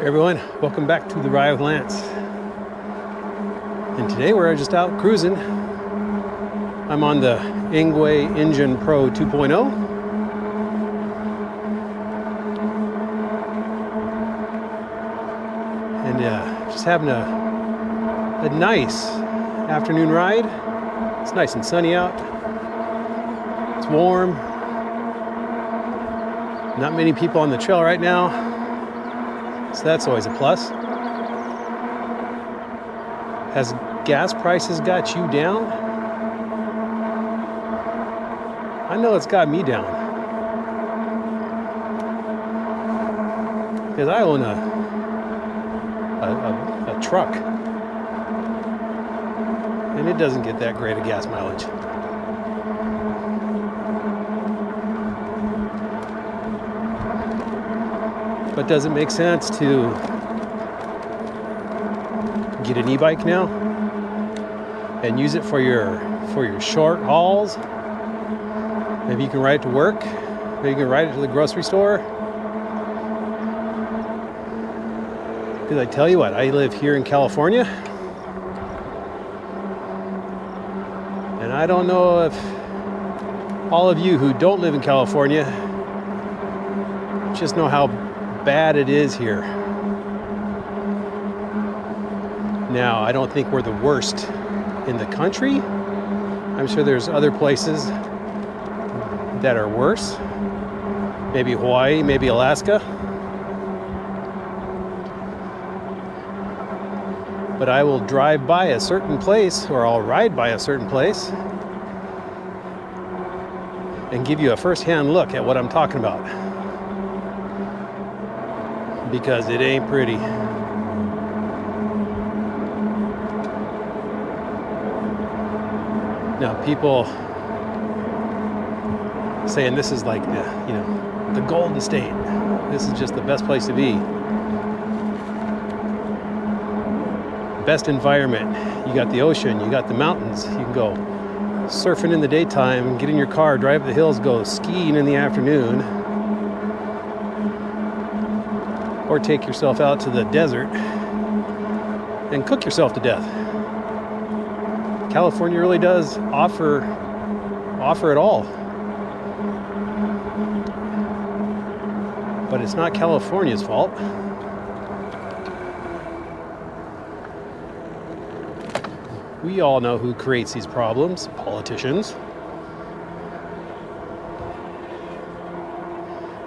Hey everyone, welcome back to the Ride with Lance. And today we're just out cruising. I'm on the Engwe Engine Pro 2.0. And just having a nice afternoon ride. It's nice and sunny out. It's warm. Not many people on the trail right now. So that's always a plus. Has gas prices got you down? I know it's got me down. Because I own a truck. And it doesn't get that great of gas mileage. But does it make sense to get an e-bike now and use it for your short hauls? Maybe you can ride it to work. Maybe you can ride it to the grocery store. Because I tell you what, I live here in California, and I don't know if all of you who don't live in California just know how bad it is here. Now, I don't think we're the worst in the country. I'm sure there's other places that are worse. Maybe Hawaii, maybe Alaska. But I will drive by a certain place, or I'll ride by a certain place and give you a first-hand look at what I'm talking about. Because it ain't pretty. Now, people saying this is like the Golden State. This is just the best place to be. Best environment. You got the ocean, you got the mountains. You can go surfing in the daytime, get in your car, drive the hills, go skiing in the afternoon. Or take yourself out to the desert and cook yourself to death. California really does offer it all. But it's not California's fault. We all know who creates these problems: politicians.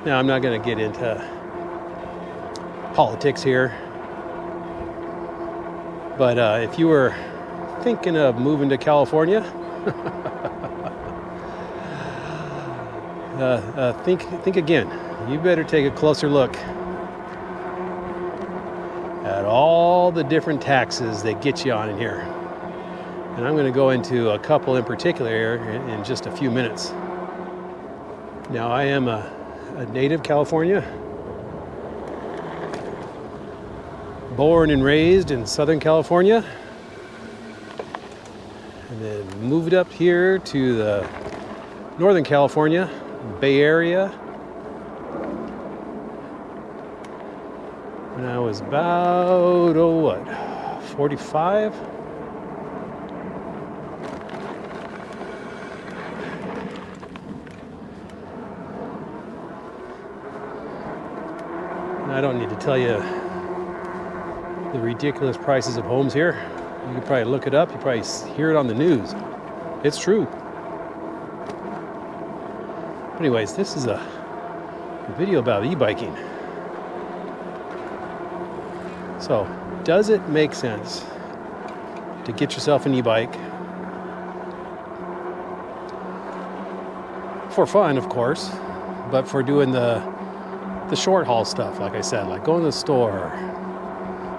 Now, I'm not going to get into politics here, but if you were thinking of moving to California, think again. You better take a closer look at all the different taxes they get you on in here, and I'm going to go into a couple in particular here in just a few minutes. Now, I am a native California. Born and raised in Southern California, and then moved up here to the Northern California Bay Area when I was about 45. And I don't need to tell you the ridiculous prices of homes here. You can probably look it up. You probably hear it on the news. It's true. But anyways, this is a video about e-biking. So, does it make sense to get yourself an e-bike? For fun, of course, but for doing the short haul stuff, like I said, like going to the store.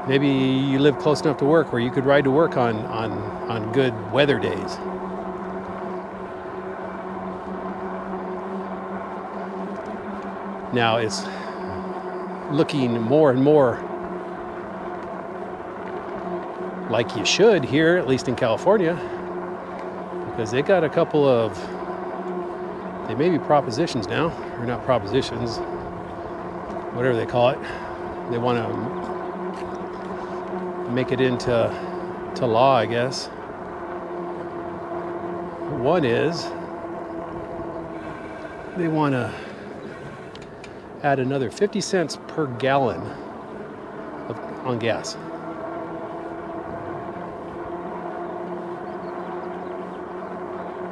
Maybe you live close enough to work where you could ride to work on good weather days. Now it's looking more and more like you should here, at least in California, because they got a couple of, they may be propositions now, or not propositions, whatever they call it. They want to make it into law, I guess. One is they want to add another 50 cents per gallon on gas.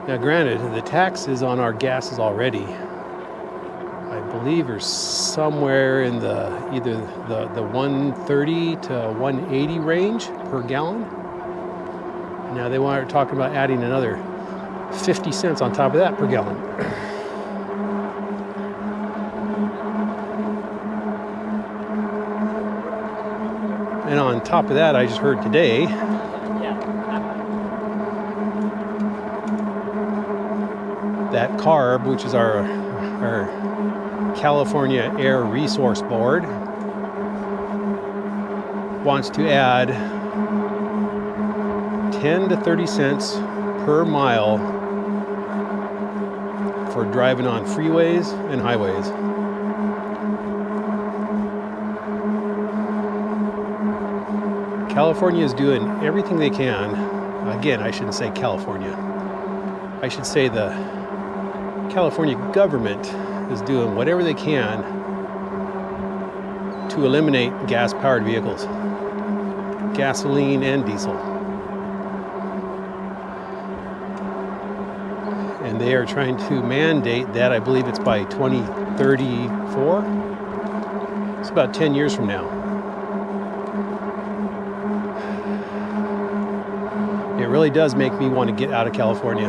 Now granted, the taxes on our gases already, I believe, are somewhere in the either the 130 to 180 range per gallon. Now they are talking about adding another 50 cents on top of that per gallon. And on top of that, I just heard today that CARB, which is our California Air Resource Board, wants to add 10 to 30 cents per mile for driving on freeways and highways. California is doing everything they can. Again, I shouldn't say California. I should say the California government is doing whatever they can to eliminate gas-powered vehicles, gasoline and diesel. And they are trying to mandate that, I believe it's by 2034. It's about 10 years from now. It really does make me want to get out of California.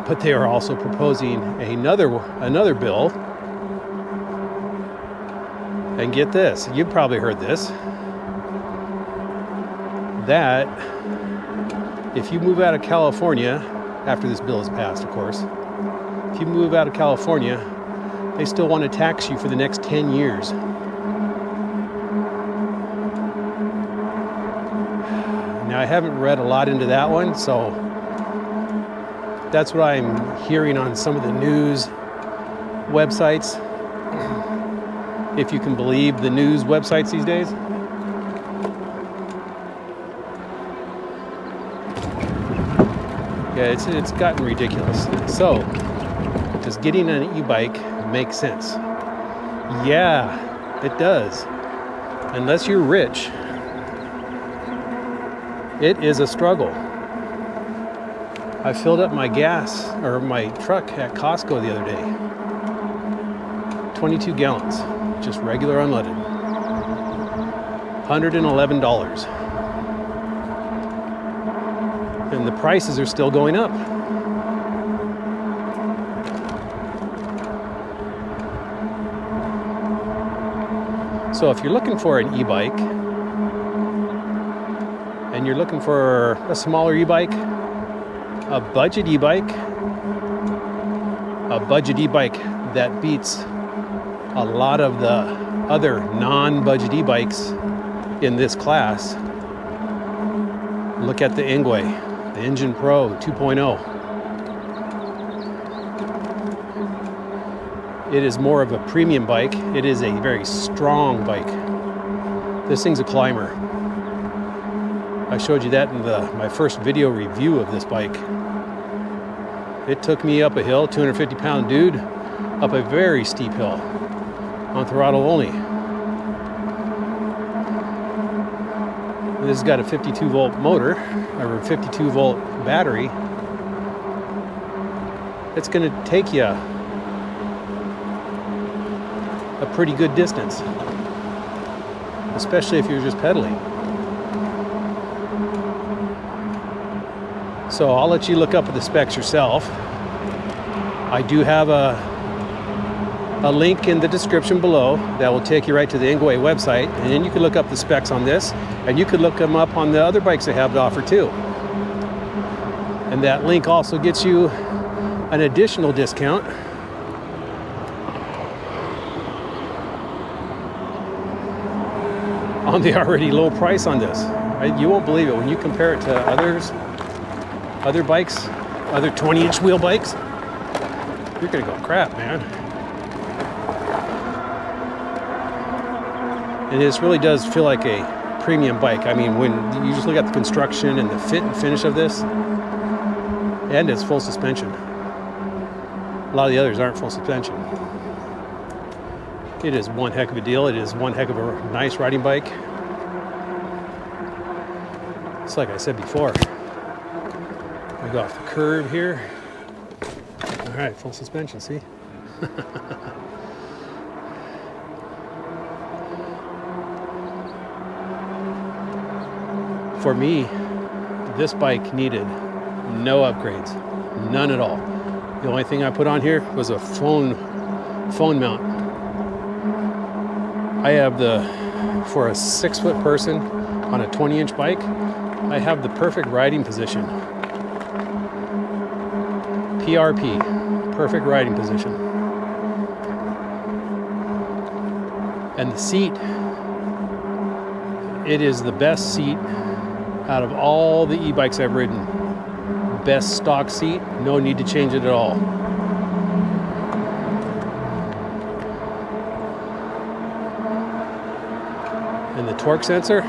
But they are also proposing another bill. And get this, you've probably heard this, that if you move out of California, after this bill is passed, of course, if you move out of California, they still want to tax you for the next 10 years. Now, I haven't read a lot into that one, so that's what I'm hearing on some of the news websites, if you can believe the news websites these days. Yeah, it's gotten ridiculous. So, does getting an e-bike make sense? Yeah, it does. Unless you're rich, it is a struggle. I filled up my gas, or my truck at Costco the other day. 22 gallons, just regular unleaded. $111. And the prices are still going up. So if you're looking for an e-bike, and you're looking for a smaller e-bike, a budget e-bike that beats a lot of the other non-budget e-bikes in this class, look at the Engwe Engine Pro 2.0. It is more of a premium bike. It is a very strong bike. This thing's a climber. I showed you that in my first video review of this bike. It took me up a hill, 250-pound dude, up a very steep hill on throttle only. This has got a 52-volt motor, or a 52-volt battery. It's going to take you a pretty good distance, especially if you're just pedaling. So I'll let you look up at the specs yourself. I do have a link in the description below that will take you right to the Engwe website, and then you can look up the specs on this, and you could look them up on the other bikes they have to offer too. And that link also gets you an additional discount on the already low price on this. You won't believe it when you compare it to other bikes, other 20-inch wheel bikes. You're gonna go, crap, man. And this really does feel like a premium bike. I mean, when you just look at the construction and the fit and finish of this, and it's full suspension. A lot of the others aren't full suspension. It is one heck of a deal. It is one heck of a nice riding bike. It's like I said before. We go off the curb here. All right, full suspension, see? For me, this bike needed no upgrades, none at all. The only thing I put on here was a phone mount. I have for a 6-foot person on a 20-inch bike, I have the perfect riding position. PRP, perfect riding position. And the seat, it is the best seat out of all the e-bikes I've ridden. Best stock seat, no need to change it at all. And the torque sensor,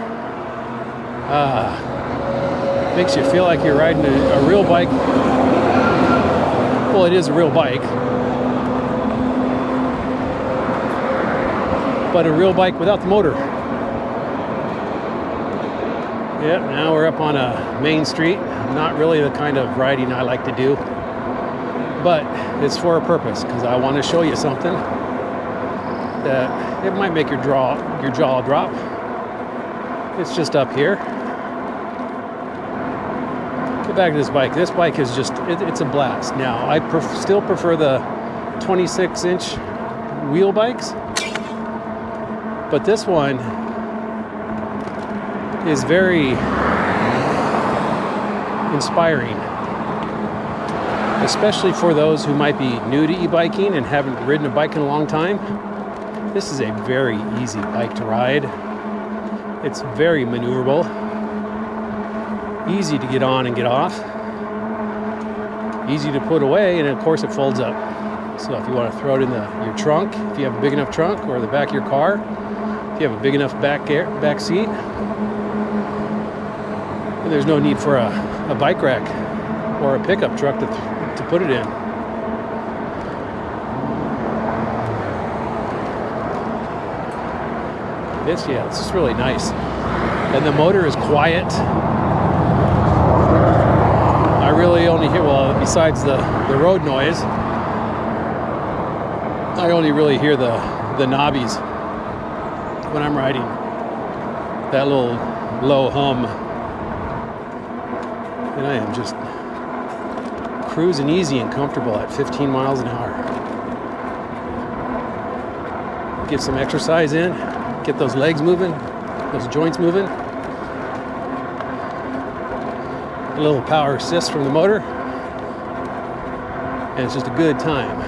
makes you feel like you're riding a real bike. Well, it is a real bike, but a real bike without the motor. Yep, now we're up on a main street. Not really the kind of riding I like to do, but it's for a purpose, because I want to show you something that it might make your jaw drop. It's just up here. Get back to this bike. This bike is just, it's a blast. Now, I still prefer the 26-inch wheel bikes, but this one is very inspiring, especially for those who might be new to e-biking and haven't ridden a bike in a long time. This is a very easy bike to ride. It's very maneuverable, easy to get on and get off, easy to put away, and of course it folds up. So if you want to throw it in your trunk, if you have a big enough trunk, or the back of your car, if you have a big enough back seat, and there's no need for a bike rack or a pickup truck to put it in. It's just really nice. And the motor is quiet. I really only hear, well, besides the road noise, I only really hear the knobbies when I'm riding. That little low hum. And I am just cruising easy and comfortable at 15 miles an hour. Get some exercise in, get those legs moving, those joints moving. A little power assist from the motor, and it's just a good time.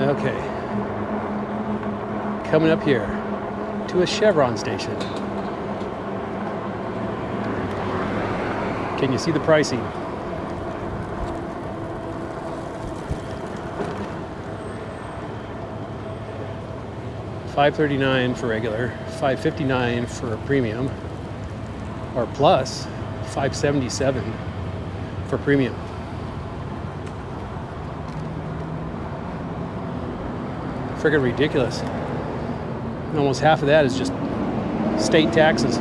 Okay. Coming up here to a Chevron station. Can you see the pricing? $539 for regular, $559 for a premium, or plus $577 for premium. Friggin' ridiculous. And almost half of that is just state taxes.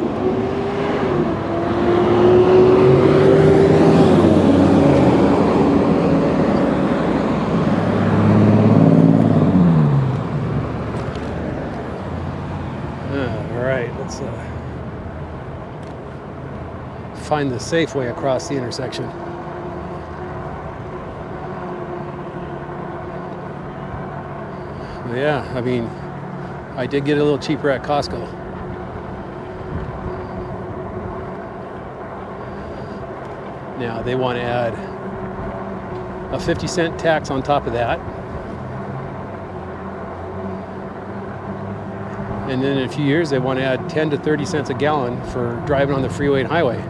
Let's find the safe way across the intersection. Yeah, I mean, I did get a little cheaper at Costco. Now they want to add a 50-cent tax on top of that. And then in a few years, they want to add 10 to 30 cents a gallon for driving on the freeway and highway.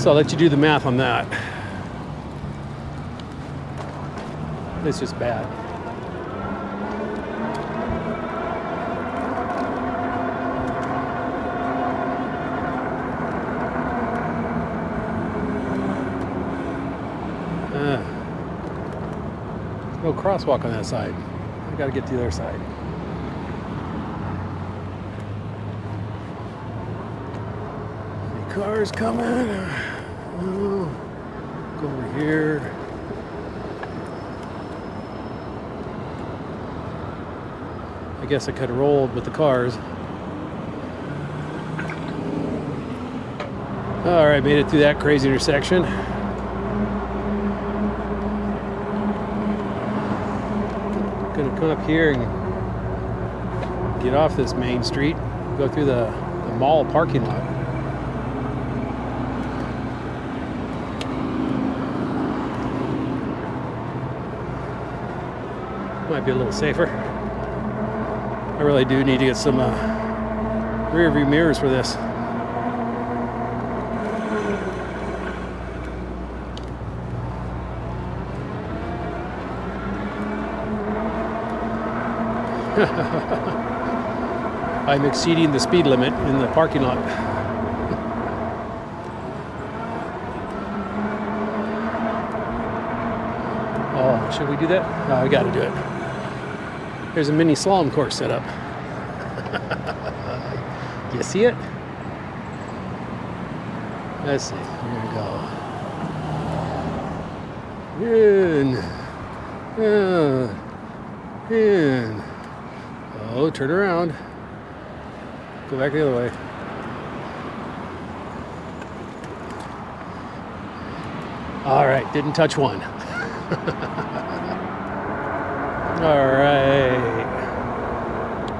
So I'll let you do the math on that. It's just bad. No crosswalk on that side. I gotta get to the other side. Any cars coming? Oh, go over here. I guess I could have rolled with the cars. All right, made it through that crazy intersection. Gonna come up here and get off this main street, go through the mall parking lot. Might be a little safer. I really do need to get some rear view mirrors for this. I'm exceeding the speed limit in the parking lot. Oh, should we do that? No, we got to do it. There's a mini slalom course set up. You see it? Let's see. Here we go. In. Oh, turn around. Go back the other way. All right, didn't touch one. All right.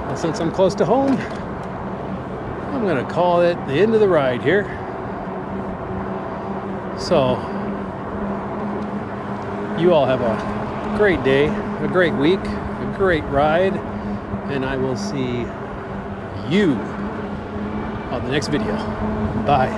Well, since I'm close to home, I'm gonna call it the end of the ride here. So, you all have a great day, a great week, a great ride, and I will see you on the next video. Bye.